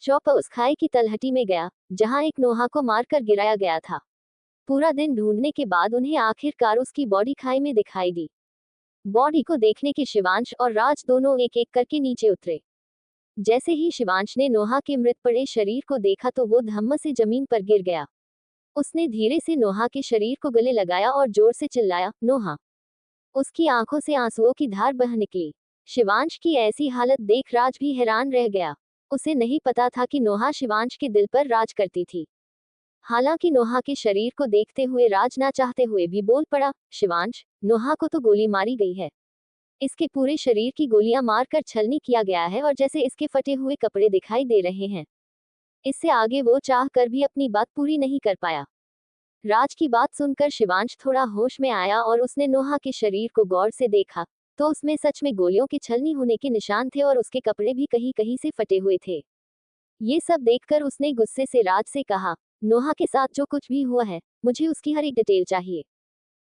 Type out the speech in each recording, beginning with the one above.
Chopper उस खाई की तलहटी में गया जहां एक नोहा को मारकर गिराया गया था। पूरा दिन ढूंढने के बाद उन्हें आखिरकार उसकी बॉडी खाई में दिखाई दी। बॉडी को देखने के शिवांश और राज दोनों एक एक करके नीचे उतरे। जैसे ही शिवांश ने नोहा के मृत पड़े शरीर को देखा तो वो धम्म से जमीन पर गिर गया। उसने धीरे से नोहा के शरीर को गले लगाया और जोर से चिल्लाया, नोहा। उसकी आंखों से आंसुओं की धार बह निकली। शिवांश की ऐसी हालत देख राज भी हैरान रह गया। उसे नहीं पता था कि नोहा शिवांश के दिल पर राज करती थी। हालांकि नोहा के शरीर को देखते हुए राज ना चाहते हुए भी बोल पड़ा, शिवांश, नोहा को तो गोली मारी गई है। इसके पूरे शरीर की गोलियां मारकर छलनी किया गया है और जैसे इसके फटे हुए कपड़े दिखाई दे रहे हैं। इससे आगे वो चाह कर भी अपनी बात पूरी नहीं कर पाया। राज की बात सुनकर शिवांश थोड़ा होश में आया और उसने नोहा के शरीर को गौर से देखा तो उसमें सच में गोलियों की छलनी होने के निशान थे और उसके कपड़े भी कहीं कहीं से फटे हुए थे। ये सब देखकर उसने गुस्से से राज से कहा, नोहा के साथ जो कुछ भी हुआ है मुझे उसकी हर एक डिटेल चाहिए।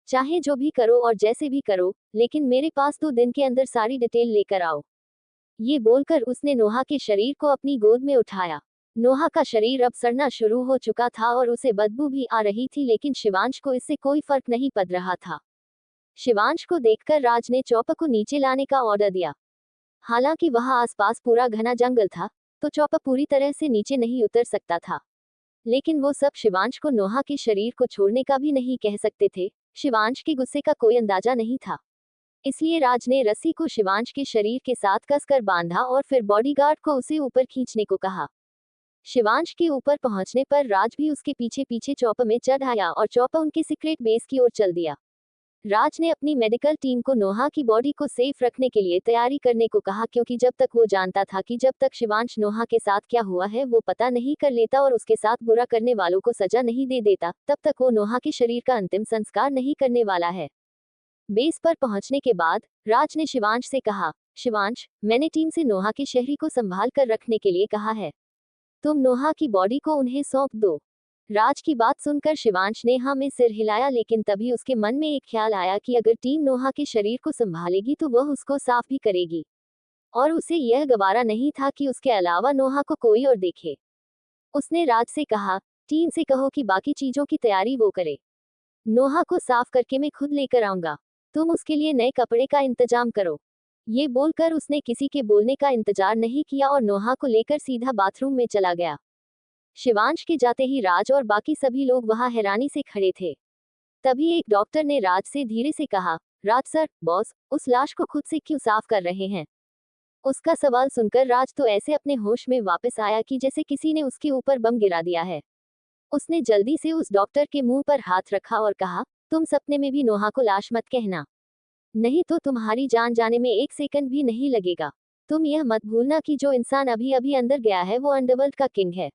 चाहे जो भी करो और जैसे भी करो, लेकिन मेरे पास 2 दिन के अंदर सारी डिटेल लेकर आओ। ये बोलकर उसने नोहा के शरीर को अपनी गोद में उठाया। नोहा का शरीर अब सड़ना शुरू हो चुका था और उसे बदबू भी आ रही थी, लेकिन शिवांश को इससे कोई फर्क नहीं पड़ रहा था। शिवांश को देखकर राज ने चॉपर को नीचे लाने का ऑर्डर दिया। हालांकि वहां आसपास पूरा घना जंगल था, तो चॉपर पूरी तरह से नीचे नहीं उतर सकता था। लेकिन वो सब शिवांश को नोहा के शरीर को छोड़ने का भी नहीं कह सकते थे। शिवांश के गुस्से का कोई अंदाजा नहीं था। इसलिए राज ने रस्सी को शिवांश के शरीर के साथ कसकर बांधा और फिर बॉडीगार्ड को उसे ऊपर खींचने को कहा। शिवांश के ऊपर पहुंचने पर राज भी उसके पीछे पीछे चॉपर में चढ़ आया और चॉपर उनके सीक्रेट बेस की ओर चल दिया। राज ने अपनी मेडिकल टीम को नोहा की बॉडी को सेफ रखने के लिए तैयारी करने को कहा, क्योंकि जब तक वो जानता था कि जब तक शिवांश नोहा के साथ क्या हुआ है वो पता नहीं कर लेता और उसके साथ बुरा करने वालों को सजा नहीं दे देता, तब तक वो नोहा के शरीर का अंतिम संस्कार नहीं करने वाला है। बेस पर पहुंचने के बाद राज ने शिवांश से कहा, शिवांश, मैंने टीम से नोहा के शहरी को संभाल कर रखने के लिए कहा है। तुम नोहा की बॉडी को उन्हें सौंप दो। राज की बात सुनकर शिवांश ने हाँ में सिर हिलाया, लेकिन तभी उसके मन में एक ख्याल आया कि अगर टीम नोहा के शरीर को संभालेगी तो वह उसको साफ भी करेगी, और उसे यह गवारा नहीं था कि उसके अलावा नोहा को कोई और देखे। उसने राज से कहा, टीम से कहो कि बाकी चीजों की तैयारी वो करे। नोहा को साफ करके मैं खुद लेकर आऊंगा। तुम उसके लिए नए कपड़े का इंतजाम करो। ये बोलकर उसने किसी के बोलने का इंतजार नहीं किया और नोहा को लेकर सीधा बाथरूम में चला गया। शिवांश के जाते ही राज और बाकी सभी लोग वहां हैरानी से खड़े थे। तभी एक डॉक्टर ने राज से धीरे से कहा, राज सर, बॉस उस लाश को खुद से क्यों साफ कर रहे हैं? उसका सवाल सुनकर राज तो ऐसे अपने होश में वापस आया कि जैसे किसी ने उसके ऊपर बम गिरा दिया है। उसने जल्दी से उस डॉक्टर के मुंह पर हाथ रखा और कहा, तुम सपने में भी नोहा को लाश मत कहना, नहीं तो तुम्हारी जान जाने में 1 सेकंड भी नहीं लगेगा। तुम यह मत भूलना कि जो इंसान अभी अभी अंदर गया है वो अंडरवर्ल्ड का किंग है।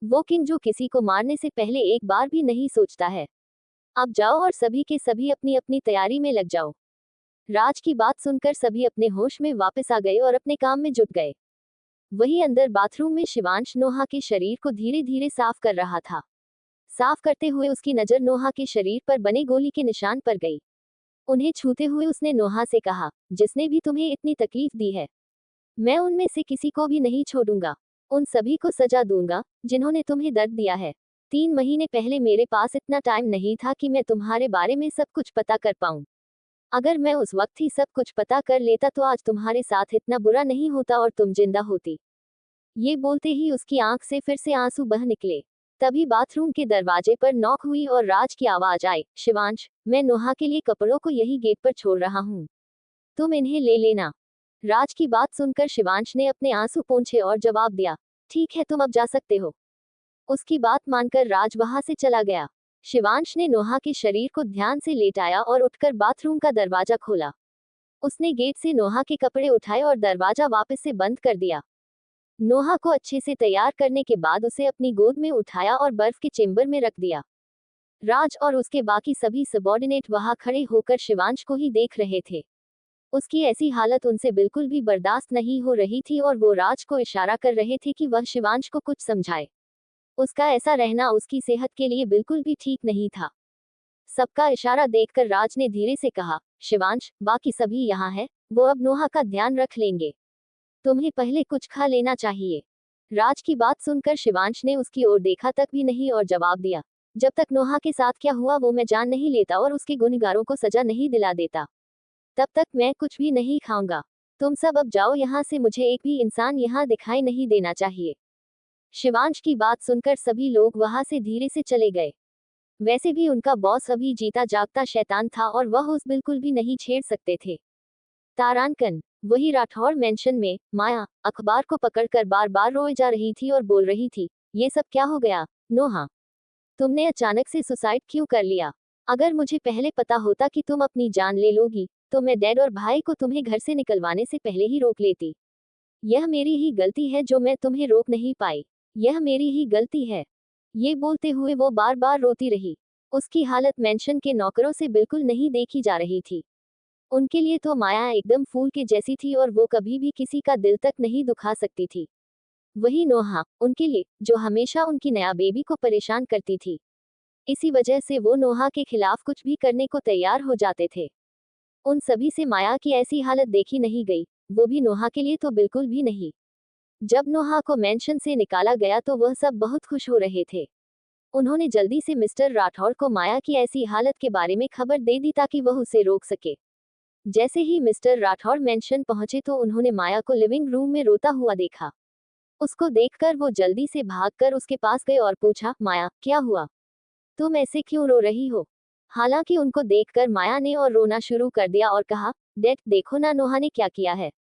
वो किंग जो किसी को मारने से पहले एक बार भी नहीं सोचता है। अब जाओ और सभी के सभी अपनी अपनी तैयारी में लग जाओ। राज की बात सुनकर सभी अपने होश में वापस आ गए और अपने काम में जुट गए। वही अंदर बाथरूम में शिवांश नोहा के शरीर को धीरे धीरे साफ कर रहा था। साफ करते हुए उसकी नजर नोहा के शरीर पर बने गोली के निशान पर गई। उन्हें छूते हुए उसने नोहा से कहा, जिसने भी तुम्हें इतनी तकलीफ दी है, मैं उनमें से किसी को भी नहीं छोड़ूंगा। उन सभी को सजा दूंगा जिन्होंने तुम्हें दर्द दिया है। 3 महीने पहले मेरे पास इतना टाइम नहीं था कि मैं तुम्हारे बारे में सब कुछ पता कर पाऊं। अगर मैं उस वक्त ही सब कुछ पता कर लेता तो आज तुम्हारे साथ इतना बुरा नहीं होता और तुम जिंदा होती। ये बोलते ही उसकी आंख से फिर से आंसू बह निकले। तभी बाथरूम के दरवाजे पर नॉक हुई और राज की आवाज आई, शिवांश, मैं नोहा के लिए कपड़ों को यही गेट पर छोड़ रहा हूँ, तुम इन्हें ले लेना। राज की बात सुनकर शिवांश ने अपने आंसू पोंछे और जवाब दिया, ठीक है, तुम अब जा सकते हो। उसकी बात मानकर राज वहां से चला गया। शिवांश ने नोहा के शरीर को ध्यान से लेटाया और उठकर बाथरूम का दरवाजा खोला। उसने गेट से नोहा के कपड़े उठाए और दरवाजा वापस से बंद कर दिया। नोहा को अच्छे से तैयार करने के बाद उसे अपनी गोद में उठाया और बर्फ के चेंबर में रख दिया। राज और उसके बाकी सभी सबॉर्डिनेट वहां खड़े होकर शिवांश को ही देख रहे थे। उसकी ऐसी हालत उनसे बिल्कुल भी बर्दाश्त नहीं हो रही थी और वो राज को इशारा कर रहे थे कि वह शिवांश को कुछ समझाए। उसका ऐसा रहना उसकी सेहत के लिए बिल्कुल भी ठीक नहीं था। सबका इशारा देखकर राज ने धीरे से कहा, शिवांश, बाकी सभी यहाँ हैं, वो अब नोहा का ध्यान रख लेंगे। तुम्हें पहले कुछ खा लेना चाहिए। राज की बात सुनकर शिवांश ने उसकी ओर देखा तक भी नहीं और जवाब दिया, जब तक नोहा के साथ क्या हुआ वो मैं जान नहीं लेता और उसके गुनहगारों को सजा नहीं दिला देता, तब तक मैं कुछ भी नहीं खाऊंगा। तुम सब अब जाओ यहाँ से, मुझे एक भी इंसान यहाँ दिखाई नहीं देना चाहिए। शिवांश की बात सुनकर सभी लोग वहां से धीरे से चले गए। वैसे भी उनका बॉस अभी जीता जागता शैतान था और वह उस बिल्कुल भी नहीं छेड़ सकते थे। तारांकन, वही राठौर मेंशन में माया अखबार को पकड़कर बार बार रोए जा रही थी और बोल रही थी, ये सब क्या हो गया नोहा, तुमने अचानक से सुसाइड क्यों कर लिया? अगर मुझे पहले पता होता कि तुम अपनी जान ले लोगी तो मैं डैड और भाई को तुम्हें घर से निकलवाने से पहले ही रोक लेती। यह मेरी ही गलती है जो मैं तुम्हें रोक नहीं पाई, यह मेरी ही गलती है। ये बोलते हुए वो बार बार रोती रही। उसकी हालत मेंशन के नौकरों से बिल्कुल नहीं देखी जा रही थी। उनके लिए तो माया एकदम फूल के जैसी थी और वो कभी भी किसी का दिल तक नहीं दुखा सकती थी। वही नोहा, उनके लिए, जो हमेशा उनकी नया बेबी को परेशान करती थी। इसी वजह से वो नोहा के खिलाफ कुछ भी करने को तैयार हो जाते थे। उन सभी से माया की ऐसी हालत देखी नहीं गई, वो भी नोहा के लिए तो बिल्कुल भी नहीं। जब नोहा को मेंशन से निकाला गया तो वह सब बहुत खुश हो रहे थे। उन्होंने जल्दी से मिस्टर राठौर को माया की ऐसी हालत के बारे में खबर दे दी ताकि वह उसे रोक सके। जैसे ही मिस्टर राठौर मेंशन पहुंचे तो उन्होंने माया को लिविंग रूम में रोता हुआ देखा। उसको देखकर वो जल्दी से भागकर उसके पास गए और पूछा, माया क्या हुआ, तुम ऐसे क्यों रो रही हो? हालांकि उनको देखकर माया ने और रोना शुरू कर दिया और कहा, डैड देखो ना नोहा ने क्या किया है,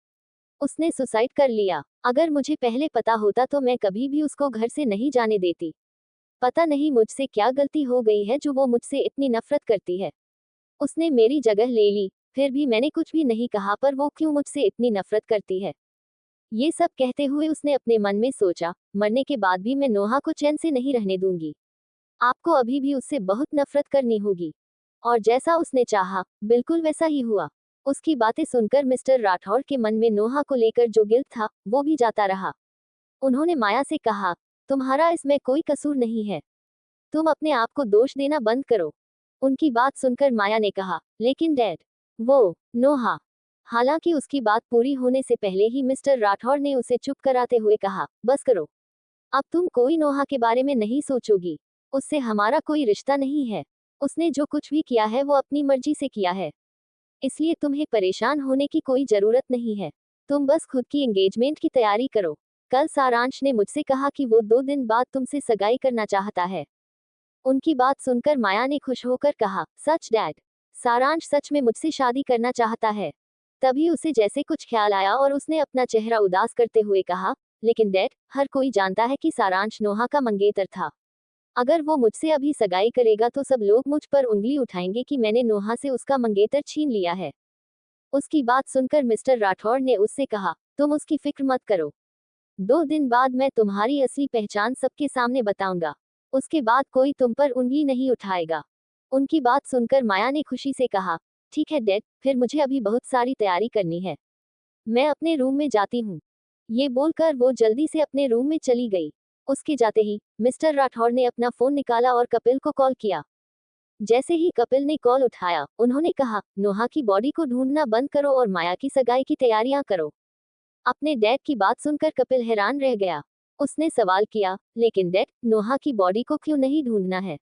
उसने सुसाइड कर लिया। अगर मुझे पहले पता होता तो मैं कभी भी उसको घर से नहीं जाने देती। पता नहीं मुझसे क्या गलती हो गई है जो वो मुझसे इतनी नफरत करती है। उसने मेरी जगह ले ली, फिर भी मैंने कुछ भी नहीं कहा, पर वो क्यों मुझसे इतनी नफरत करती है? ये सब कहते हुए उसने अपने मन में सोचा, मरने के बाद भी मैं नोहा को चैन से नहीं रहने दूंगी। आपको अभी भी उससे बहुत नफरत करनी होगी। और जैसा उसने चाहा, बिल्कुल वैसा ही हुआ। उसकी बातें सुनकर मिस्टर राठौर के मन में नोहा को लेकर जो गिल्ट था, वो भी जाता रहा। उन्होंने माया से कहा, तुम्हारा इसमें कोई कसूर नहीं है, तुम अपने आप को दोष देना बंद करो। उनकी बात सुनकर माया ने कहा, लेकिन डैड, वो नोहा। हालांकि उसकी बात पूरी होने से पहले ही मिस्टर राठौर ने उसे चुप कराते हुए कहा, बस करो, अब तुम कोई नोहा के बारे में नहीं सोचोगी, उससे हमारा कोई रिश्ता नहीं है। उसने जो कुछ भी किया है वो अपनी मर्जी से किया है, इसलिए तुम्हें परेशान होने की कोई जरूरत नहीं है। तुम बस खुद की एंगेजमेंट की तैयारी करो। कल सारांश ने मुझसे कहा कि वो 2 दिन बाद तुमसे सगाई करना चाहता है। उनकी बात सुनकर माया ने खुश होकर कहा, सच डैड, सारांश सच में मुझसे शादी करना चाहता है। तभी उसे जैसे कुछ ख्याल आया और उसने अपना चेहरा उदास करते हुए कहा, लेकिन डैड, हर कोई जानता है कि सारांश नोहा का मंगेतर था। अगर वो मुझसे अभी सगाई करेगा तो सब लोग मुझ पर उंगली उठाएंगे कि मैंने नोहा से उसका मंगेतर छीन लिया है। उसकी बात सुनकर मिस्टर राठौर ने उससे कहा, तुम उसकी फिक्र मत करो, 2 दिन बाद मैं तुम्हारी असली पहचान सबके सामने बताऊंगा, उसके बाद कोई तुम पर उंगली नहीं उठाएगा। उनकी बात सुनकर माया ने खुशी से कहा, ठीक है डैड, फिर मुझे अभी बहुत सारी तैयारी करनी है, मैं अपने रूम में जाती हूँ। ये बोलकर वो जल्दी से अपने रूम में चली गई। उसके जाते ही मिस्टर राठौर ने अपना फोन निकाला और कपिल को कॉल किया। जैसे ही कपिल ने कॉल उठाया, उन्होंने कहा, नोहा की बॉडी को ढूंढना बंद करो और माया की सगाई की तैयारियां करो। अपने डैड की बात सुनकर कपिल हैरान रह गया। उसने सवाल किया, लेकिन डैड, नोहा की बॉडी को क्यों नहीं ढूंढना है?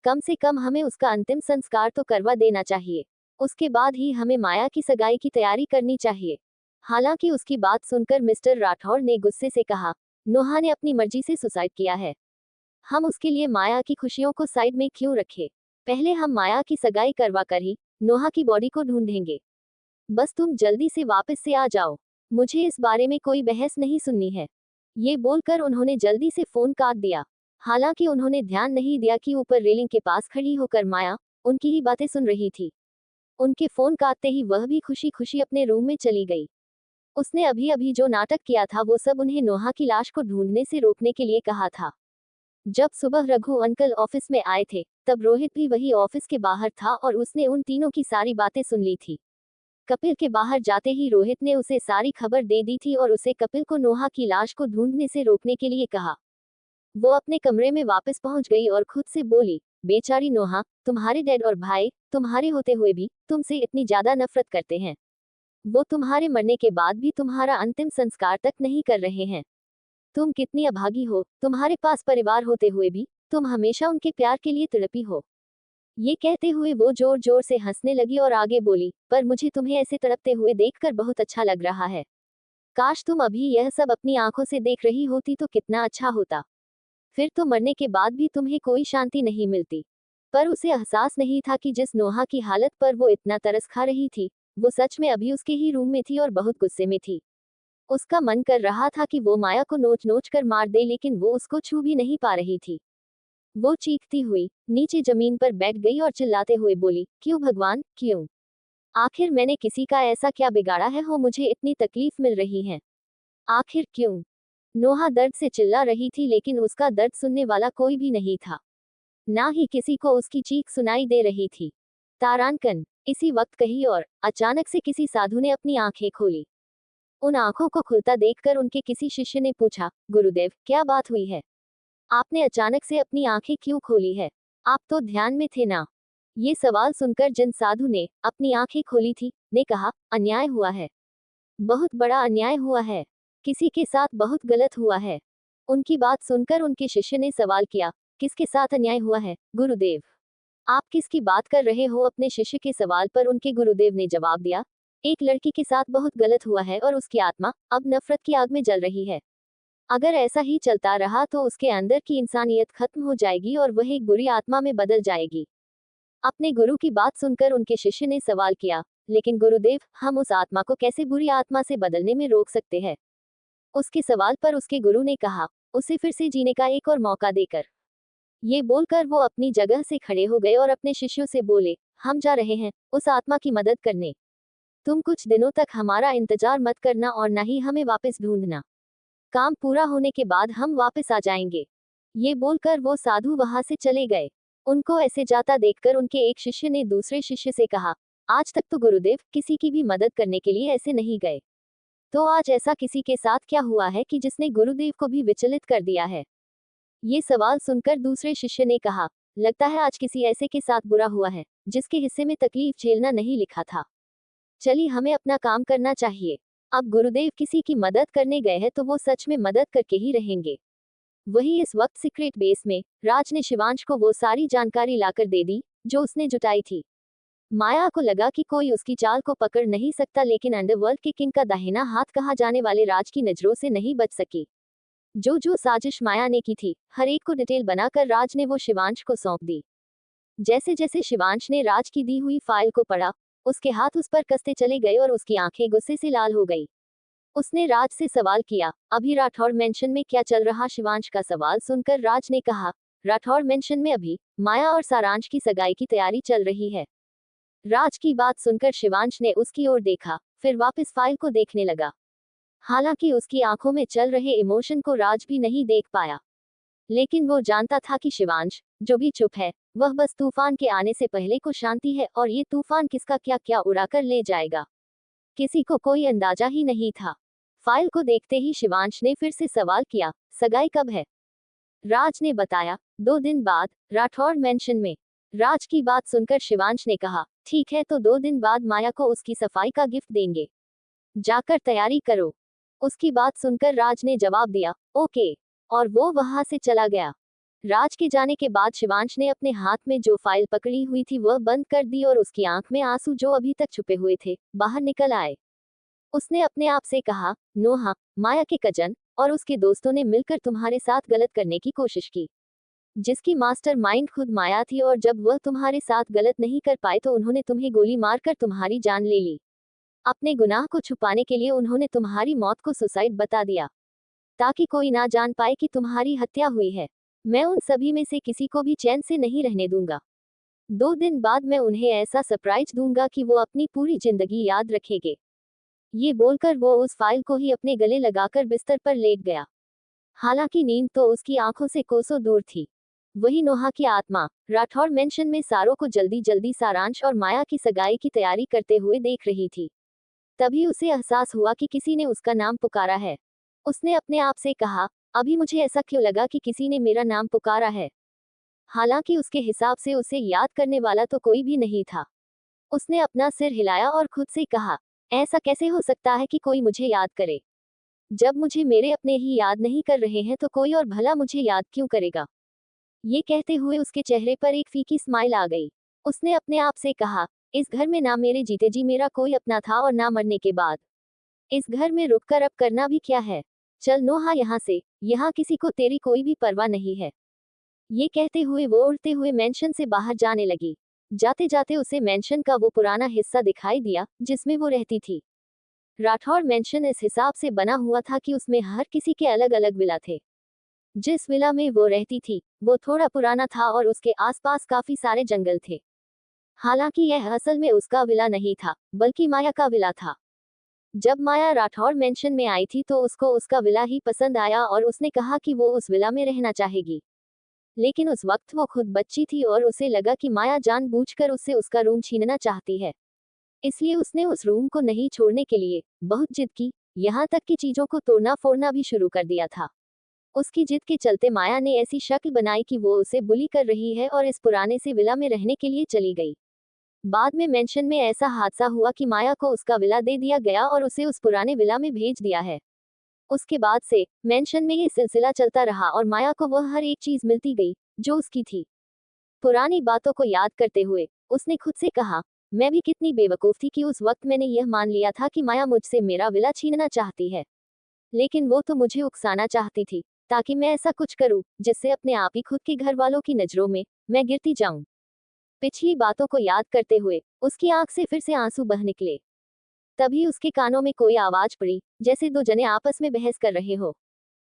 कम से कम हमें उसका अंतिम संस्कार तो करवा देना चाहिए, उसके बाद ही हमें माया की सगाई की तैयारी करनी चाहिए। हालांकि उसकी बात सुनकर मिस्टर राठौर ने गुस्से से कहा, नोहा ने अपनी मर्जी से सुसाइड किया है, हम उसके लिए माया की खुशियों को साइड में क्यों रखें? पहले हम माया की सगाई करवा कर ही नोहा की बॉडी को ढूंढेंगे। बस तुम जल्दी से वापस से आ जाओ, मुझे इस बारे में कोई बहस नहीं सुननी है। ये बोलकर उन्होंने जल्दी से फोन काट दिया। हालांकि उन्होंने ध्यान नहीं दिया कि ऊपर रेलिंग के पास खड़ी होकर माया उनकी ही बातें सुन रही थी। उनके फोन काटते ही वह भी खुशी खुशी अपने रूम में चली गई। उसने अभी अभी जो नाटक किया था वो सब उन्हें नोहा की लाश को ढूंढने से रोकने के लिए कहा था। जब सुबह रघु अंकल ऑफिस में आए थे, तब रोहित भी वही ऑफिस के बाहर था और उसने उन तीनों की सारी बातें सुन ली थी। कपिल के बाहर जाते ही रोहित ने उसे सारी खबर दे दी थी और उसे कपिल को नोहा की लाश को ढूंढने से रोकने के लिए कहा। वो अपने कमरे में वापस पहुंच गई और खुद से बोली, बेचारी नोहा, तुम्हारे डैड और भाई तुम्हारे होते हुए भी तुमसे इतनी ज्यादा नफरत करते हैं। वो तुम्हारे मरने के बाद भी तुम्हारा अंतिम संस्कार तक नहीं कर रहे हैं। तुम कितनी अभागी हो, तुम्हारे पास परिवार होते हुए भी तुम हमेशा उनके प्यार के लिए तड़पी हो। ये कहते हुए वो जोर जोर से हंसने लगी और आगे बोली, पर मुझे तुम्हें ऐसे तड़पते हुए देखकर बहुत अच्छा लग रहा है। काश तुम अभी यह सब अपनी आंखों से देख रही होती तो कितना अच्छा होता। फिर तो मरने के बाद भी तुम्हें कोई शांति नहीं मिलती। पर उसे एहसास नहीं था कि जिस नोहा की हालत पर वो इतना तरस खा रही थी, वो सच में अभी उसके ही रूम में थी और बहुत गुस्से में थी। उसका मन कर रहा था कि वो माया को नोच नोच कर मार दे, लेकिन वो उसको छू भी नहीं पा रही थी। वो चीखती हुई नीचे जमीन पर बैठ गई और चिल्लाते हुए बोली, क्यों भगवान, क्यों? आखिर मैंने किसी का ऐसा क्या बिगाड़ा है हो मुझे इतनी तकलीफ मिल रही है? आखिर क्यों? नोहा दर्द से चिल्ला रही थी, लेकिन उसका दर्द सुनने वाला कोई भी नहीं था। ना ही किसी को उसकी चीख सुनाई दे रही थी। तारांकन। इसी वक्त कहीं और अचानक से किसी साधु ने अपनी आंखें खोली। उन आंखों को खुलता देखकर उनके किसी शिष्य ने पूछा, गुरुदेव, क्या बात हुई है? आपने अचानक से अपनी आंखें क्यों खोली है? आप तो ध्यान में थे ना? ये सवाल सुनकर जिन साधु ने अपनी आंखें खोली थी, ने कहा, अन्याय हुआ है। बहुत बड़ा अन्याय हुआ है। किसी के साथ बहुत गलत हुआ है। उनकी बात सुनकर उनके शिष्य ने सवाल किया, किसके साथ अन्याय हुआ है, गुरुदेव? आप किसकी बात कर रहे हो? अपने शिष्य के सवाल पर उनके गुरुदेव ने जवाब दिया, एक लड़की के साथ बहुत गलत हुआ है और उसकी आत्मा अब नफरत की आग में जल रही है। अगर ऐसा ही चलता रहा तो उसके अंदर की इंसानियत खत्म हो जाएगी और वह एक बुरी आत्मा में बदल जाएगी। अपने गुरु की बात सुनकर उनके शिष्य ने सवाल किया, लेकिन गुरुदेव, हम उस आत्मा को कैसे बुरी आत्मा से बदलने में रोक सकते हैं? उसके सवाल पर उसके गुरु ने कहा, उसे फिर से जीने का एक और मौका देकर। ये बोलकर वो अपनी जगह से खड़े हो गए और अपने शिष्यों से बोले, हम जा रहे हैं उस आत्मा की मदद करने। तुम कुछ दिनों तक हमारा इंतजार मत करना और न ही हमें वापस ढूंढना। काम पूरा होने के बाद हम वापस आ जाएंगे। ये बोलकर वो साधु वहां से चले गए। उनको ऐसे जाता देखकर उनके एक शिष्य ने दूसरे शिष्य से कहा, आज तक तो गुरुदेव किसी की भी मदद करने के लिए ऐसे नहीं गए, तो आज ऐसा किसी के साथ क्या हुआ है कि जिसने गुरुदेव को भी विचलित कर दिया है? ये सवाल सुनकर दूसरे शिष्य ने कहा, लगता है आज किसी ऐसे के साथ बुरा हुआ है जिसके हिस्से में तकलीफ झेलना नहीं लिखा था। चलिए हमें अपना काम करना चाहिए। अब गुरुदेव किसी की मदद करने गए हैं तो वो सच में मदद करके ही रहेंगे। वही इस वक्त सीक्रेट बेस में राज ने शिवांश को वो सारी जानकारी लाकर दे दी जो उसने जुटाई थी। माया को लगा कि कोई उसकी चाल को पकड़ नहीं सकता, लेकिन अंडरवर्ल्ड के किंग का दाहिना हाथ कहा जाने वाले राज की नजरों से नहीं बच सकी। जो जो साजिश माया ने की थी, हर एक को डिटेल बनाकर राज ने वो शिवांश को सौंप दी। जैसे जैसे शिवांश ने राज की दी हुई फाइल को पढ़ा, उसके हाथ उस पर कसते चले गए और उसकी आंखें गुस्से से लाल हो गई। उसने राज से सवाल किया, अभी राठौर मेंशन में क्या चल रहा? शिवांश का सवाल सुनकर राज ने कहा, राठौर मेंशन में अभी माया और सारांश की सगाई की तैयारी चल रही है। राज की बात सुनकर शिवांश ने उसकी ओर देखा, फिर वापस फाइल को देखने लगा। हालांकि उसकी आंखों में चल रहे इमोशन को राज भी नहीं देख पाया, लेकिन वो जानता था कि शिवांश जो भी चुप है, वह बस तूफान के आने से पहले को शांति है, और ये तूफान किसका क्या क्या उड़ाकर ले जाएगा, किसी को कोई अंदाजा ही नहीं था। फाइल को देखते ही शिवांश ने फिर से सवाल किया, सगाई कब है? राज ने बताया, 2 दिन बाद, राठौर मेंशन में। राज की बात सुनकर शिवांश ने कहा, ठीक है, तो 2 दिन बाद माया को उसकी सफाई का गिफ्ट देंगे, जाकर तैयारी करो। उसकी बात सुनकर राज ने जवाब दिया, ओके, और वो वहां से चला गया। राज के जाने के बाद शिवांश ने अपने हाथ में जो फाइल पकड़ी हुई थी वह बंद कर दी और उसकी आंख में आंसू जो अभी तक छुपे हुए थे बाहर निकल आए। उसने अपने आप से कहा, नोहा, माया के कजन और उसके दोस्तों ने मिलकर तुम्हारे साथ गलत करने की कोशिश की, जिसकी मास्टर माइंड खुद माया थी, और जब वह तुम्हारे साथ गलत नहीं कर पाए तो उन्होंने तुम्हें गोली मारकर तुम्हारी जान ले ली। अपने गुनाह को छुपाने के लिए उन्होंने तुम्हारी मौत को सुसाइड बता दिया, ताकि कोई ना जान पाए कि तुम्हारी हत्या हुई है। मैं उन सभी में से किसी को भी चैन से नहीं रहने दूंगा। 2 दिन बाद मैं उन्हें ऐसा सरप्राइज दूंगा कि वो अपनी पूरी जिंदगी याद रखेंगे। ये बोलकर वो उस फाइल को ही अपने गले लगाकर बिस्तर पर लेट गया। हालांकि नींद तो उसकी आंखों से कोसों दूर थी। वही नोहा की आत्मा राठौर मेंशन में सारों को जल्दी जल्दी सारांश और माया की सगाई की तैयारी करते हुए देख रही थी। तभी उसे एहसास हुआ कि किसी ने उसका नाम पुकारा है। उसने अपने आप से कहा, अभी मुझे ऐसा क्यों लगा कि किसी ने मेरा नाम पुकारा है? हालांकि उसके हिसाब से उसे याद करने वाला तो कोई भी नहीं था। उसने अपना सिर हिलाया और खुद से कहा, ऐसा कैसे हो सकता है कि कोई मुझे याद करे? जब मुझे मेरे अपने ही याद नहीं कर रहे हैं तो कोई और भला मुझे याद क्यों करेगा। ये कहते हुए उसके चेहरे पर एक फीकी स्माइल आ गई। उसने अपने आप से कहा, इस घर में ना मेरे जीते जी मेरा कोई अपना था और ना मरने के बाद। इस घर में रुककर अब करना भी क्या है। चल नोहा यहाँ से, यहाँ किसी को तेरी कोई भी परवाह नहीं है। ये कहते हुए वो उड़ते हुए मेंशन से बाहर जाने लगी। जाते जाते उसे मेंशन का वो पुराना हिस्सा दिखाई दिया जिसमें वो रहती थी। राठौर मेंशन इस हिसाब से बना हुआ था कि उसमें हर किसी के अलग अलग विला थे। जिस विला में वो रहती थी वो थोड़ा पुराना था और उसके आसपास काफी सारे जंगल थे। हालांकि यह असल में उसका विला नहीं था बल्कि माया का विला था। जब माया राठौर मेंशन में आई थी तो उसको उसका विला ही पसंद आया और उसने कहा कि वो उस विला में रहना चाहेगी। लेकिन उस वक्त वो खुद बच्ची थी और उसे लगा कि माया जानबूझकर उससे उसका रूम छीनना चाहती है। इसलिए उसने उस रूम को नहीं छोड़ने के लिए बहुत जिद की, यहाँ तक कि चीजों को तोड़ना फोड़ना भी शुरू कर दिया था। उसकी जिद के चलते माया ने ऐसी शक्ल बनाई कि वो उसे बुली कर रही है और इस पुराने से विला में रहने के लिए चली गई। बाद में मेंशन में ऐसा हादसा हुआ कि माया को उसका विला दे दिया गया और उसे उस पुराने विला में भेज दिया है। उसके बाद से मेंशन में ये सिलसिला चलता रहा और माया को वह हर एक चीज मिलती गई जो उसकी थी। पुरानी बातों को याद करते हुए उसने खुद से कहा, मैं भी कितनी बेवकूफ थी कि उस वक्त मैंने यह मान लिया था कि माया मुझसे मेरा विला छीनना चाहती है। लेकिन वो तो मुझे उकसाना चाहती थी ताकि मैं ऐसा कुछ करूं जिससे अपने आप ही खुद के घर वालों की नजरों में मैं गिरती जाऊं। पिछली बातों को याद करते हुए उसकी आंख से फिर से आंसू बह निकले। तभी उसके कानों में कोई आवाज पड़ी, जैसे दो जने आपस में बहस कर रहे हो।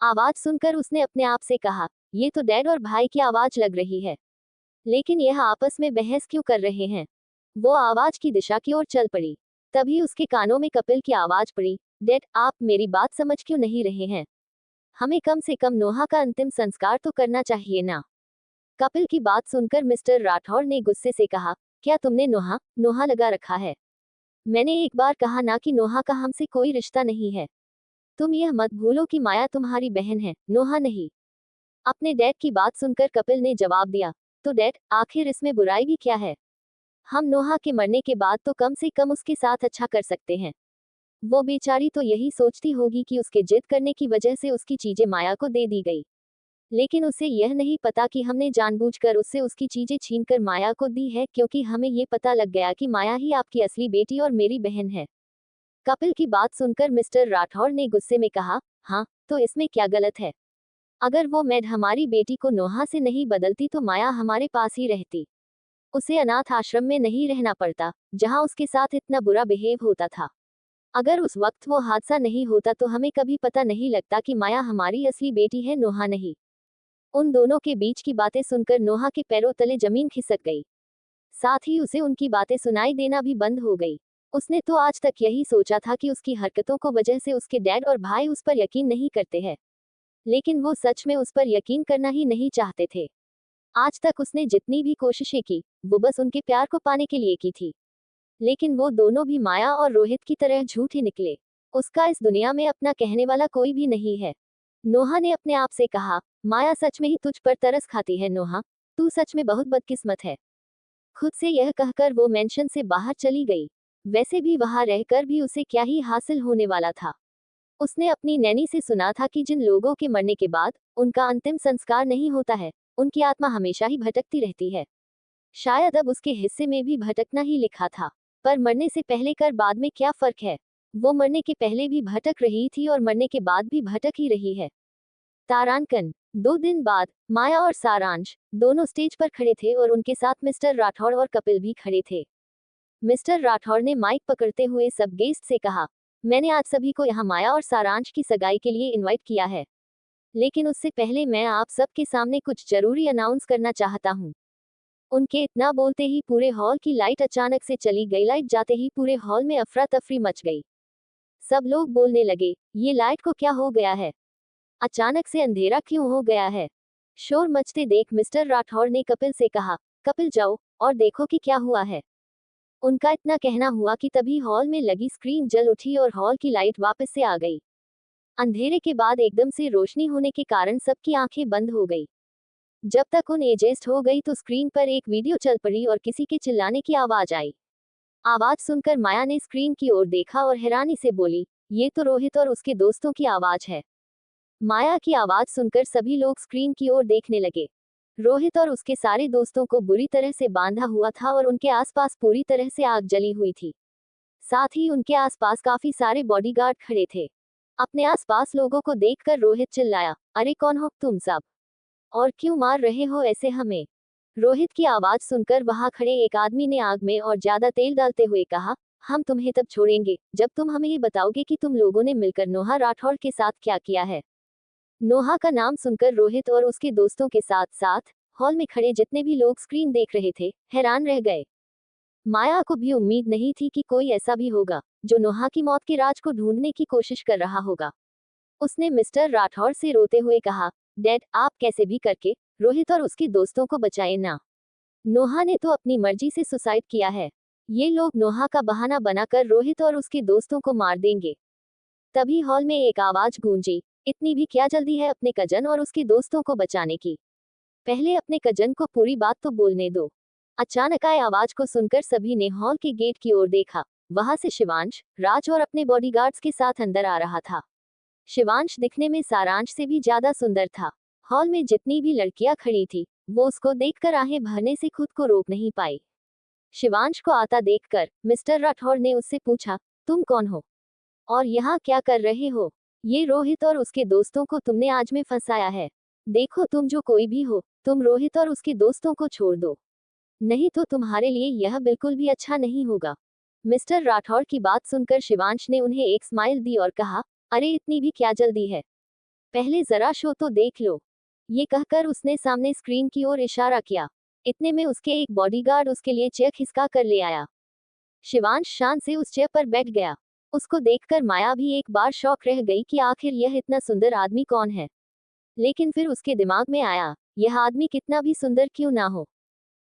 आवाज सुनकर उसने अपने आप से कहा, ये तो डैड और भाई की आवाज लग रही है। लेकिन यह आपस में बहस क्यों कर रहे हैं। वो आवाज की दिशा की ओर चल पड़ी। तभी उसके कानों में कपिल की आवाज पड़ी, डैड आप मेरी बात समझ क्यों नहीं रहे हैं। हमें कम से कम नोहा का अंतिम संस्कार तो करना चाहिए ना। कपिल की बात सुनकर मिस्टर राठौर ने गुस्से से कहा, क्या तुमने नोहा नोहा लगा रखा है। मैंने एक बार कहा ना कि नोहा का हमसे कोई रिश्ता नहीं है। तुम यह मत भूलो कि माया तुम्हारी बहन है, नोहा नहीं। अपने डैड की बात सुनकर कपिल ने जवाब दिया, तो डैड आखिर इसमें बुराई भी क्या है। हम नोहा के मरने के बाद तो कम से कम उसके साथ अच्छा कर सकते हैं। वो बेचारी तो यही सोचती होगी कि उसके जिद करने की वजह से उसकी चीजें माया को दे दी गई। लेकिन उसे यह नहीं पता कि हमने जानबूझकर उससे उसकी चीजें छीनकर माया को दी है, क्योंकि हमें ये पता लग गया कि माया ही आपकी असली बेटी और मेरी बहन है। कपिल की बात सुनकर मिस्टर राठौर ने गुस्से में कहा, हाँ तो इसमें क्या गलत है। अगर वो मैड हमारी बेटी को नोहा से नहीं बदलती तो माया हमारे पास ही रहती। उसे अनाथ आश्रम में नहीं रहना पड़ता जहां उसके साथ इतना बुरा बिहेव होता था। अगर उस वक्त वो हादसा नहीं होता तो हमें कभी पता नहीं लगता कि माया हमारी असली बेटी है, नोहा नहीं। उन दोनों के बीच की बातें सुनकर नोहा के पैरों तले जमीन खिसक गई। साथ ही उसे उनकी बातें सुनाई देना भी बंद हो गई। उसने तो आज तक यही सोचा था कि उसकी हरकतों को वजह से उसके डैड और भाई उस पर यकीन नहीं करते हैं। लेकिन वो सच में उस पर यकीन करना ही नहीं चाहते थे। आज तक उसने जितनी भी कोशिशें की वो बस उनके प्यार को पाने के लिए की थी। लेकिन वो दोनों भी माया और रोहित की तरह झूठे निकले। उसका इस दुनिया में अपना कहने वाला कोई भी नहीं है। नोहा ने अपने आप से कहा, माया सच में ही तुझ पर तरस खाती है नोहा, तू सच में बहुत बदकिस्मत है। खुद से यह कहकर वो मेंशन से बाहर चली गई। वैसे भी वहां रहकर भी उसे क्या ही हासिल होने वाला था। उसने अपनी नैनी से सुना था कि जिन लोगों के मरने के बाद उनका अंतिम संस्कार नहीं होता है उनकी आत्मा हमेशा ही भटकती रहती है। शायद अब उसके हिस्से में भी भटकना ही लिखा था। पर मरने से पहले कर बाद में क्या फर्क है। वो मरने के पहले भी भटक रही थी और मरने के बाद भी भटक ही रही है। तारांकन 2 दिन बाद माया और सारांश दोनों स्टेज पर खड़े थे और उनके साथ मिस्टर राठौड़ और कपिल भी खड़े थे। मिस्टर राठौड़ ने माइक पकड़ते हुए सब गेस्ट से कहा, मैंने आज सभी को यहाँ माया और सारांश की सगाई के लिए इनवाइट किया है। लेकिन उससे पहले मैं आप सबके सामने कुछ जरूरी अनाउंस करना चाहता हूँ। उनके इतना बोलते ही पूरे हॉल की लाइट अचानक से चली गई। लाइट जाते ही पूरे हॉल में अफरा तफरी मच गई। सब लोग बोलने लगे, ये लाइट को क्या हो गया है, अचानक से अंधेरा क्यों हो गया है। शोर मचते देख मिस्टर राठौड़ ने कपिल से कहा, कपिल जाओ और देखो कि क्या हुआ है। उनका इतना कहना हुआ कि तभी हॉल में लगी स्क्रीन जल उठी और हॉल की लाइट वापस से आ गई। अंधेरे के बाद एकदम से रोशनी होने के कारण सबकी आंखें बंद हो गई। जब तक उन एडजस्ट हो गई तो स्क्रीन पर एक वीडियो चल पड़ी और किसी के चिल्लाने की आवाज आई। आवाज सुनकर माया ने स्क्रीन की ओर देखा और हैरानी से बोली, ये तो रोहित और उसके दोस्तों की आवाज है। माया की आवाज सुनकर सभी लोग स्क्रीन की ओर देखने लगे। रोहित और उसके सारे दोस्तों को बुरी तरह से बांधा हुआ था और उनके आसपास पूरी तरह से आग जली हुई थी। साथ ही उनके आसपास काफी सारे बॉडीगार्ड खड़े थे। अपने आसपास लोगों को देखकर रोहित चिल्लाया, अरे कौन हो तुम सब? और क्यों मार रहे हो ऐसे हमें? रोहित की आवाज सुनकर वहां खड़े एक आदमी ने आग में और ज्यादा तेल डालते हुए कहा, हम तुम्हें तब छोड़ेंगे जब तुम हमें ये बताओगे कि तुम लोगों ने मिलकर नोहा राठौड़ के साथ क्या किया है। नोहा का नाम सुनकर रोहित और उसके दोस्तों के साथ साथ हॉल में खड़े जितने भी लोग स्क्रीन देख रहे थे हैरान रह गए। माया को भी उम्मीद नहीं थी कि कोई ऐसा भी होगा जो नोहा की मौत के राज को ढूंढने की कोशिश कर रहा होगा। उसने मिस्टर राठौर से रोते हुए कहा, डैड आप कैसे भी करके रोहित और उसके दोस्तों को बचाए ना। नोहा ने तो अपनी मर्जी से सुसाइड किया है। ये लोग नोहा का बहाना बनाकर रोहित और उसके दोस्तों को मार देंगे। तभी हॉल में एक आवाज गूंजी, इतनी भी क्या जल्दी है अपने कजन और उसके दोस्तों को बचाने की? पहले अपने कजन को पूरी बात तो बोलने दो। अचानक आए आवाज को सुनकर सभी ने हॉल के गेट की ओर देखा। वहां से शिवांश, राज और अपने बॉडीगार्ड्स के साथ अंदर आ रहा था। शिवांश दिखने में सारांश से भी ज्यादा सुंदर था। हॉल में जितनी भी लड़कियां खड़ी थी वो उसको देखकर आहें भरने से खुद को रोक नहीं पाई। शिवांश को आता देखकर मिस्टर राठौर ने उससे पूछा, तुम कौन हो और यहाँ क्या कर रहे हो? ये रोहित और उसके दोस्तों को तुमने आज में फंसाया है। देखो तुम जो कोई भी हो, तुम रोहित और उसके दोस्तों को छोड़ दो, नहीं तो तुम्हारे लिए यह बिल्कुल भी अच्छा नहीं होगा। मिस्टर राठौर की बात सुनकर शिवांश ने उन्हें एक स्माइल दी और कहा, अरे इतनी भी क्या जल्दी है, पहले जरा शो तो देख लो। ये कहकर उसने सामने स्क्रीन की ओर इशारा किया। इतने में उसके एक बॉडीगार्ड उसके लिए चेयर खिसका कर ले आया। शिवांश शान से उस चेयर पर बैठ गया। उसको देखकर माया भी एक बार शॉक रह गई कि आखिर यह इतना सुंदर आदमी कौन है। लेकिन फिर उसके दिमाग में आया, यह आदमी कितना भी सुंदर क्यों ना हो,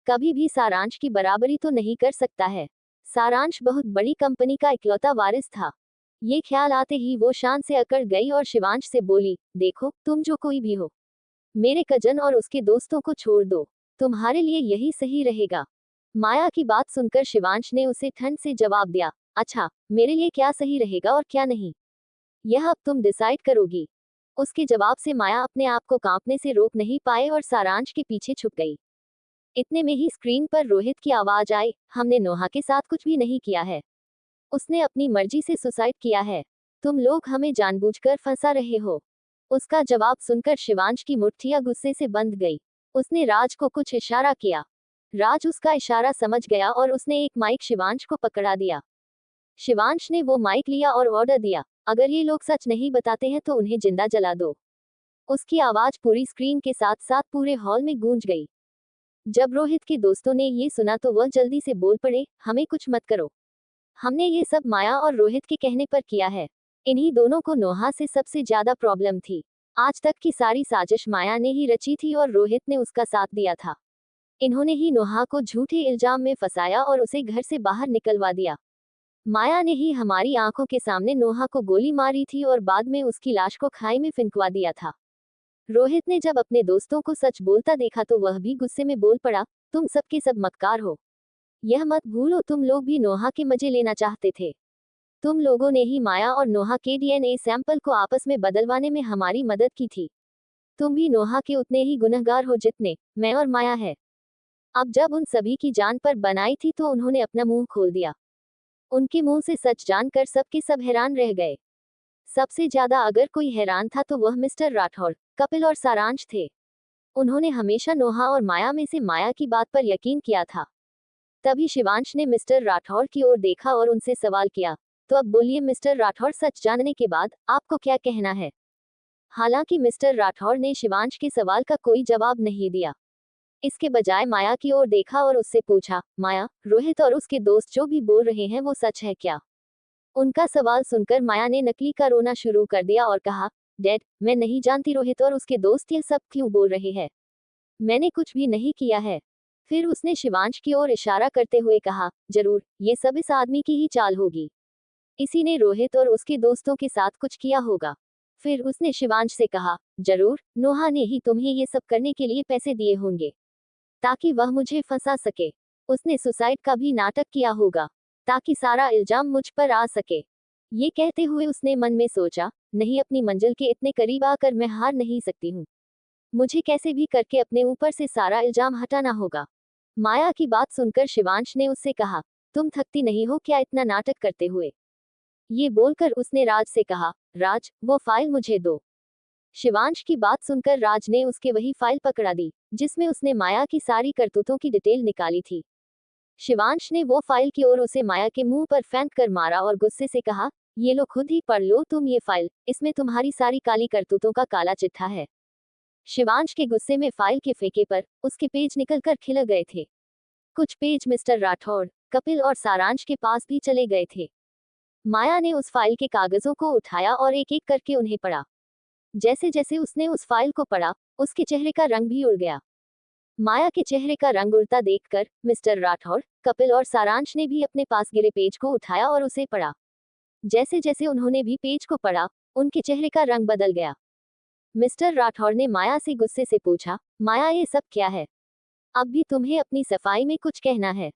कभी भी सारांश की बराबरी तो नहीं कर सकता है। सारांश बहुत बड़ी कंपनी का इकलौता वारिस था। ये ख्याल आते ही वो शान से अकड़ गई और शिवांश से बोली, देखो तुम जो कोई भी हो, मेरे कजन और उसके दोस्तों को छोड़ दो, तुम्हारे लिए यही सही रहेगा। माया की बात सुनकर शिवांश ने उसे ठंड से जवाब दिया, अच्छा मेरे लिए क्या सही रहेगा और क्या नहीं, यह अब तुम डिसाइड करोगी। उसके जवाब से माया अपने आप को कांपने से रोक नहीं पाए और सारांश के पीछे छुप गई। इतने में ही स्क्रीन पर रोहित की आवाज आई, हमने नोहा के साथ कुछ भी नहीं किया है, उसने अपनी मर्जी से सुसाइड किया है, तुम लोग हमें जानबूझकर फंसा रहे हो। उसका जवाब सुनकर शिवांश की मुट्ठियां गुस्से से बंध गई। उसने राज को कुछ इशारा किया। राज उसका इशारा समझ गया और उसने एक माइक शिवांश को पकड़ा दिया। शिवांश ने वो माइक लिया और ऑर्डर दिया, अगर ये लोग सच नहीं बताते हैं तो उन्हें जिंदा जला दो। उसकी आवाज पूरी स्क्रीन के साथ साथ पूरे हॉल में गूंज गई। जब रोहित के दोस्तों ने ये सुना तो वह जल्दी से बोल पड़े, हमें कुछ मत करो, हमने ये सब माया और रोहित के कहने पर किया है। इन्हीं दोनों को नोहा से सबसे ज्यादा प्रॉब्लम थी। आज तक की सारी साजिश माया ने ही रची थी और रोहित ने उसका साथ दिया था। इन्होंने ही नोहा को झूठे इल्जाम में फंसाया और उसे घर से बाहर निकलवा दिया। माया ने ही हमारी आंखों के सामने नोहा को गोली मारी थी और बाद में उसकी लाश को खाई में फिंकवा दिया था। रोहित ने जब अपने दोस्तों को सच बोलता देखा तो वह भी गुस्से में बोल पड़ा, तुम सबके सब मक्कार हो, यह मत भूलो तुम लोग भी नोहा के मजे लेना चाहते थे। तुम लोगों ने ही माया और नोहा के डीएनए सैंपल को आपस में बदलवाने में हमारी मदद की थी। तुम भी नोहा के उतने ही गुनहगार हो जितने मैं और माया है। अब जब उन सभी की जान पर बनाई थी तो उन्होंने अपना मुंह खोल दिया। उनके मुंह से सच जानकर सबके सब हैरान रह गए। सबसे ज्यादा अगर कोई हैरान था तो वह मिस्टर राठौर, कपिल और सारांश थे। उन्होंने हमेशा नोहा और माया में से माया की बात पर यकीन किया था। तभी शिवांश ने मिस्टर राठौर की ओर देखा और उनसे सवाल किया, तो अब बोलिए मिस्टर राठौर, सच जानने के बाद आपको क्या कहना है? हालांकि मिस्टर राठौर ने शिवांश के सवाल का कोई जवाब नहीं दिया। इसके बजाय माया की ओर देखा और उससे पूछा, माया, रोहित और उसके दोस्त जो भी बोल रहे हैं वो सच है क्या? उनका सवाल सुनकर माया ने नकली का रोना शुरू कर दिया और कहा, डैड मैं नहीं जानती रोहित और उसके दोस्त यह सब क्यों बोल रहे हैं, मैंने कुछ भी नहीं किया है। फिर उसने शिवांश की ओर इशारा करते हुए कहा, जरूर ये सब इस आदमी की ही चाल होगी, इसी ने रोहित और उसके दोस्तों के साथ कुछ किया होगा। फिर उसने शिवांश से कहा, जरूर नोहा ने ही तुम्हें ये सब करने के लिए पैसे दिए होंगे ताकि वह मुझे फंसा सके। उसने सुसाइड का भी नाटक किया होगा ताकि सारा इल्जाम मुझ पर आ सके। ये कहते हुए उसने मन में सोचा, नहीं, अपनी मंजिल के इतने करीब आकर मैं हार नहीं सकती हूँ। मुझे कैसे भी करके अपने ऊपर से सारा इल्जाम हटाना होगा। माया की बात सुनकर शिवांश ने उससे कहा, तुम थकती नहीं हो क्या इतना नाटक करते हुए? ये बोलकर उसने राज से कहा, राज, वो फाइल मुझे दो। शिवांश की बात सुनकर राज ने उसके वही फाइल पकड़ा दी, जिसमें उसने माया की सारी करतूतों की डिटेल निकाली थी। शिवांश ने वो फाइल की ओर उसे माया के मुंह पर फेंक कर मारा और गुस्से से कहा, ये लो, खुद ही पढ़ लो तुम ये फाइल, इसमें तुम्हारी सारी काली करतूतों का काला चिट्ठा है। शिवांश के गुस्से में फाइल के फेंके पर उसके पेज निकलकर खिल गए थे। कुछ पेज मिस्टर राठौड़, कपिल और सारांश के पास भी चले गए थे। माया ने उस फाइल के कागजों को उठाया और एक एक करके उन्हें पढ़ा। जैसे जैसे उसने उस फाइल को पढ़ा, उसके चेहरे का रंग भी उड़ गया। माया के चेहरे का रंग उड़ता देखकर मिस्टर राठौड़, कपिल और सारांश ने भी अपने पास गिरे पेज को उठाया और उसे पढ़ा। जैसे जैसे उन्होंने भी पेज को पढ़ा, उनके चेहरे का रंग बदल गया। मिस्टर राठौड़ ने माया से गुस्से से पूछा, माया, ये सब क्या है? अब भी तुम्हें अपनी सफाई में कुछ कहना है?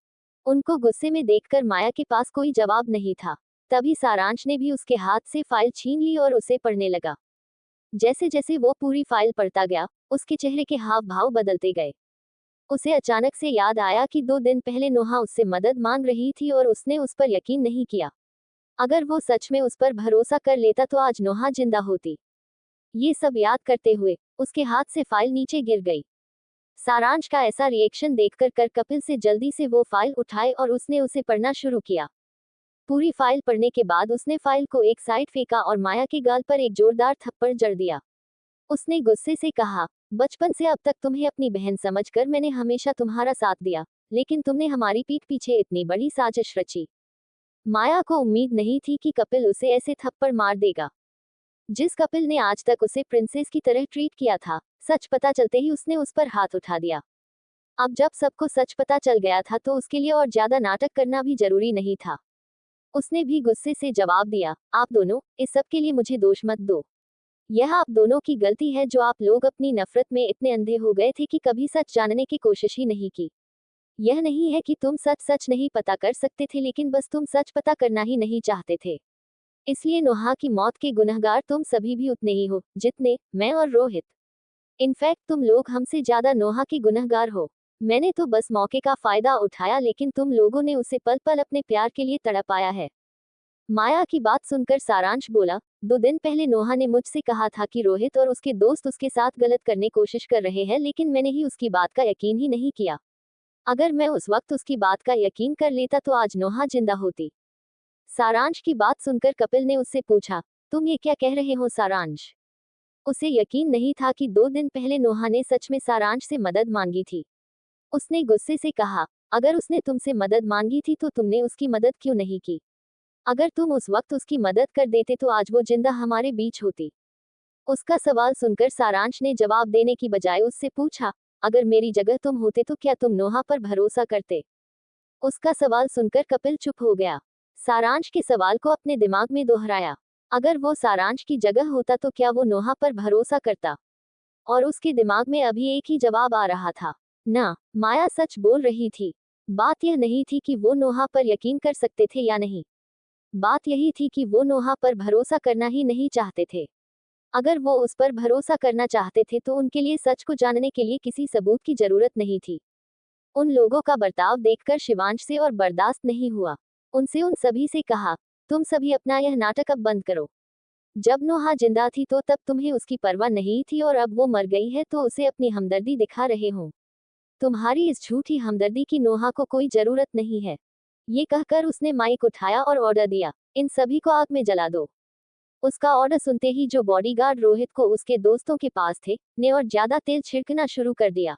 उनको गुस्से में देखकर माया के पास कोई जवाब नहीं था। तभी सारांश ने भी उसके हाथ से फाइल छीन ली और उसे पढ़ने लगा। जैसे जैसे वो पूरी फाइल पढ़ता गया, उसके चेहरे के हाव भाव बदलते गए। उसे अचानक से याद आया कि 2 दिन पहले नोहा उससे मदद मांग रही थी और उसने उस पर यकीन नहीं किया। अगर वो सच में उस पर भरोसा कर लेता तो आज नोहा जिंदा होती। ये सब याद करते हुए उसके हाथ से फाइल नीचे गिर गई। सारांश का ऐसा रिएक्शन देखकर कपिल से जल्दी से वो फाइल उठाए और उसने उसे पढ़ना शुरू किया। पूरी फाइल पढ़ने के बाद उसने फाइल को एक साइड फेंका और माया के गाल पर एक जोरदार थप्पड़ जड़ दिया। उसने गुस्से से कहा, बचपन से अब तक तुम्हें अपनी बहन समझकर मैंने हमेशा तुम्हारा साथ दिया, लेकिन तुमने हमारी पीठ पीछे इतनी बड़ी साजिश रची। माया को उम्मीद नहीं थी कि कपिल उसे ऐसे थप्पड़ मार देगा। जिस कपिल ने आज तक उसे प्रिंसेस की तरह ट्रीट किया था, सच पता चलते ही उसने उस पर हाथ उठा दिया। अब जब सबको सच पता चल गया था तो उसके लिए और ज्यादा नाटक करना भी जरूरी नहीं था। उसने भी गुस्से से जवाब दिया, आप दोनों, इस सब के लिए मुझे दोष मत दो। यह आप दोनों की गलती है जो आप लोग अपनी नफरत में इतने अंधे हो गए थे कि कभी सच जानने की कोशिश ही नहीं की। यह नहीं है कि तुम सच सच नहीं पता कर सकते थे, लेकिन बस तुम सच पता करना ही नहीं चाहते थे। इसलिए नोहा की मौत के गुनहगार तुम सभी भी उतने ही हो जितने मैं और रोहित। इनफैक्ट तुम लोग हमसे ज्यादा नोहा के गुनहगार हो। मैंने तो बस मौके का फायदा उठाया, लेकिन तुम लोगों ने उसे पल पल अपने प्यार के लिए तड़पाया है। माया की बात सुनकर सारांश बोला, 2 दिन पहले नोहा ने मुझसे कहा था कि रोहित और उसके दोस्त उसके साथ गलत करने की कोशिश कर रहे हैं, लेकिन मैंने ही उसकी बात का यकीन ही नहीं किया। अगर मैं उस वक्त उसकी बात का यकीन कर लेता तो आज नोहा जिंदा होती। सारांश की बात सुनकर कपिल ने उससे पूछा, तुम ये क्या कह रहे हो सारांश? उसे यकीन नहीं था कि 2 दिन पहले नोहा ने सच में सारांश से मदद मांगी थी। उसने गुस्से से कहा, अगर उसने तुमसे मदद मांगी थी तो तुमने उसकी मदद क्यों नहीं की? अगर तुम उस वक्त उसकी मदद कर देते तो आज वो जिंदा हमारे बीच होती। उसका सवाल सुनकर सारांश ने जवाब देने की बजाय उससे पूछा, अगर मेरी जगह तुम होते तो क्या तुम नोहा पर भरोसा करते? उसका सवाल सुनकर कपिल चुप हो गया। सारांश के सवाल को अपने दिमाग में दोहराया। अगर वो सारांश की जगह होता तो क्या वो नोहा पर भरोसा करता? और उसके दिमाग में अभी एक ही जवाब आ रहा था, ना। माया सच बोल रही थी। बात यह नहीं थी कि वो नोहा पर यकीन कर सकते थे या नहीं। बात यही थी कि वो नोहा पर भरोसा करना ही नहीं चाहते थे। अगर वो उस पर भरोसा करना चाहते थे तो उनके लिए सच को जानने के लिए किसी सबूत की जरूरत नहीं थी। उन लोगों का बर्ताव देखकर शिवांश से और बर्दाश्त नहीं हुआ। उनसे उन सभी से कहा, तुम सभी अपना यह नाटक अब बंद करो। जब नोहा जिंदा थी तो तब तुम्हें उसकी परवाह नहीं थी, और अब वो मर गई है तो उसे अपनी हमदर्दी दिखा रहे हो। तुम्हारी इस झूठी हमदर्दी की नोहा को कोई जरूरत नहीं है। ये कहकर उसने माइक उठाया और ऑर्डर दिया, इन सभी को आग में जला दो। उसका ऑर्डर सुनते ही जो बॉडीगार्ड रोहित को उसके दोस्तों के पास थे, ने और ज्यादा तेल छिड़कना शुरू कर दिया।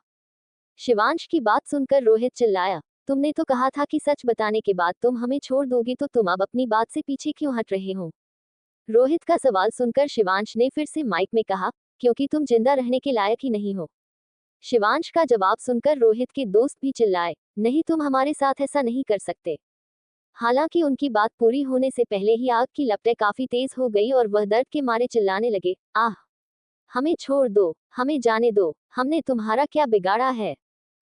शिवांश की बात सुनकर रोहित चिल्लाया, तुमने तो कहा था कि सच बताने के बाद तुम हमें छोड़ दोगे, तो तुम अब अपनी बात से पीछे क्यों हट रहे हो? रोहित का सवाल सुनकर शिवांश ने फिर से माइक में कहा, क्योंकि तुम जिंदा रहने के लायक ही नहीं हो। शिवांश का जवाब सुनकर रोहित के दोस्त भी चिल्लाए, नहीं, तुम हमारे साथ ऐसा नहीं कर सकते। हालांकि उनकी बात पूरी होने से पहले ही आग की लपटें काफी तेज हो गई और वह दर्द के मारे चिल्लाने लगे, आह, हमें छोड़ दो, हमें जाने दो, हमने तुम्हारा क्या बिगाड़ा है?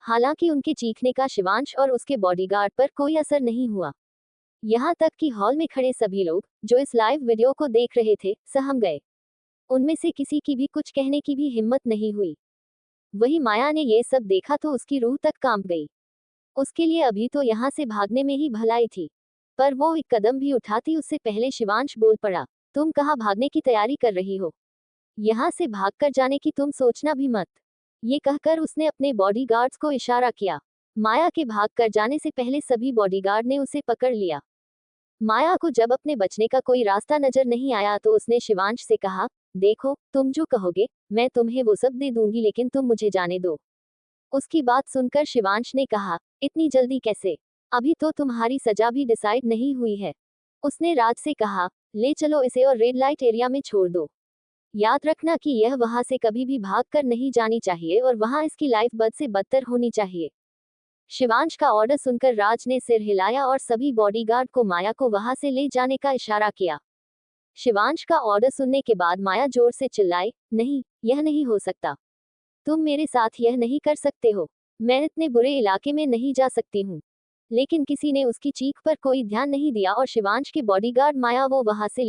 हालांकि उनके चीखने का शिवांश और उसके बॉडीगार्ड पर कोई असर नहीं हुआ। यहाँ तक कि हॉल में खड़े सभी लोग जो इस लाइव वीडियो को देख रहे थे सहम गए। उनमें से किसी की भी कुछ कहने की भी हिम्मत नहीं हुई। वही माया ने ये सब देखा तो उसकी रूह तक कांप गई। उसके लिए अभी तो यहाँ से भागने में ही भलाई थी, पर वो एक कदम भी उठाती उससे पहले शिवांश बोल पड़ा, तुम कहाँ भागने की तैयारी कर रही हो? यहाँ से भागकर जाने की तुम सोचना भी मत। ये कहकर उसने अपने बॉडीगार्ड्स को इशारा किया। माया के भागकर जाने से पहले सभी बॉडीगार्ड ने उसे पकड़ लिया। माया को जब अपने बचने का कोई रास्ता नजर नहीं आया तो उसने शिवांश से कहा, देखो तुम जो कहोगे मैं तुम्हें वो सब दे दूंगी, लेकिन तुम मुझे जाने दो। उसकी बात सुनकर शिवांश ने कहा, इतनी जल्दी कैसे? अभी तो तुम्हारी सजा भी डिसाइड नहीं हुई है। उसने राज से कहा, ले चलो इसे और रेड लाइट एरिया में छोड़ दो। याद रखना कि यह वहां से कभी भी भाग कर नहीं जानी चाहिए और वहां इसकी लाइफ बद से बदतर होनी चाहिए। शिवांश का ऑर्डर सुनकर राज ने सिर हिलाया और सभी बॉडीगार्ड को माया को वहां से ले जाने का इशारा किया। शिवांश का ऑर्डर सुनने के बाद माया जोर से चिल्लाई, नहीं, यह नहीं हो सकता। तुम मेरे साथ यह नहीं कर सकते हो। मैं इतने बुरे इलाके में नहीं जा सकती हूँ। लेकिन किसी ने उसकी चीख पर कोई ध्यान नहीं दिया और शिवांश के बॉडीगार्ड माया वो वहां से